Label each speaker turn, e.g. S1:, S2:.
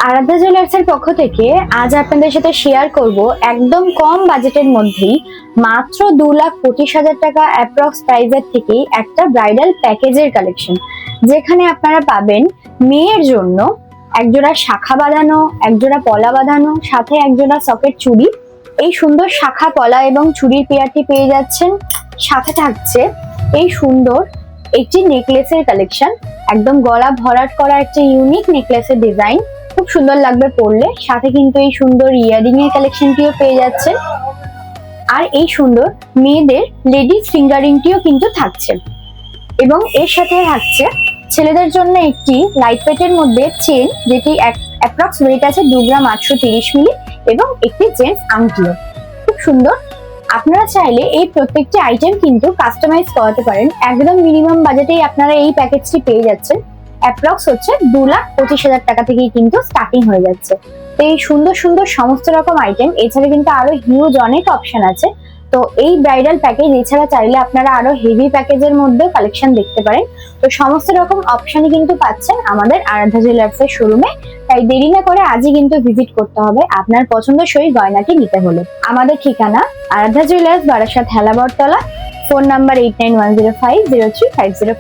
S1: আরাধ্যা জুয়েলার্সের পক্ষ থেকে আজ আপনাদের সাথে শেয়ার করব একদম কম বাজেটের মধ্যেই মাত্র 2,25,000 টাকা অ্যাপ্রক্স প্রাইসের থেকেই একটা ব্রাইডাল প্যাকেজের কালেকশন, যেখানে আপনারা পাবেন মেয়ের জন্য একজোড়া শাখা বাঁধানো, একজোড়া পলা বাঁধানো, সাথে একজোড়া সকেট চুড়ি। এই সুন্দর শাখা, পলা এবং চুড়ির পেয়ারটি পেয়ে যাচ্ছেন। সাথে থাকছে এই সুন্দর একটি নেকলেসের কালেকশন, একদম গলা ভরাট করা একটা ইউনিক নেকলেসের ডিজাইন, খুব সুন্দর লাগবে পরলে। সাথে কিন্তু এই সুন্দর ইয়ারিং এর কালেকশনটিও পেয়ে যাচ্ছেন। আর এই সুন্দর মেয়েদের লেডিস ফিঙ্গারিংটিও কিন্তু থাকছে, এবং এর সাথে থাকছে ছেলেদের জন্য একটি লাইট ওয়েটের মধ্যে চেন, যেটি অ্যাপ্রক্স ওয়েট আছে 2 গ্রাম 830 মিলি, এবং একটি জেন্টস আংটিও। খুব সুন্দর। আপনারা চাইলে এই প্রত্যেকটি আইটেম কিন্তু কাস্টমাইজ করাতে পারেন। একদম মিনিমাম বাজেটেই আপনারা এই প্যাকেজটি পেয়ে যাচ্ছেন। অ্যাপ্রক্স হচ্ছে 2,25,000 টাকা থেকেই কিন্তু স্টার্টিং হয়ে যাচ্ছে। তো এই সুন্দর সুন্দর সমস্ত রকম আইটেম, এছাড়া কিন্তু আরো হিউজ অনেক অপশন আছে। তো এই ব্রাইডাল প্যাকেজ এছাড়া চাইলে আপনারা আরো হেভি প্যাকেজের মধ্যে কালেকশন দেখতে পারেন। তো সমস্ত রকম অপশনই কিন্তু পাচ্ছেন আমাদের আরাধ্যা জুয়েলার্সের শোরুমে। তাই দেরি না করে আজই কিন্তু ভিজিট করতে হবে আপনার পছন্দসই গয়নাটি নিতে হলে। আমাদের ঠিকানা Aradhya jewellers, Barasat Helabattala. Phone number 8910503505।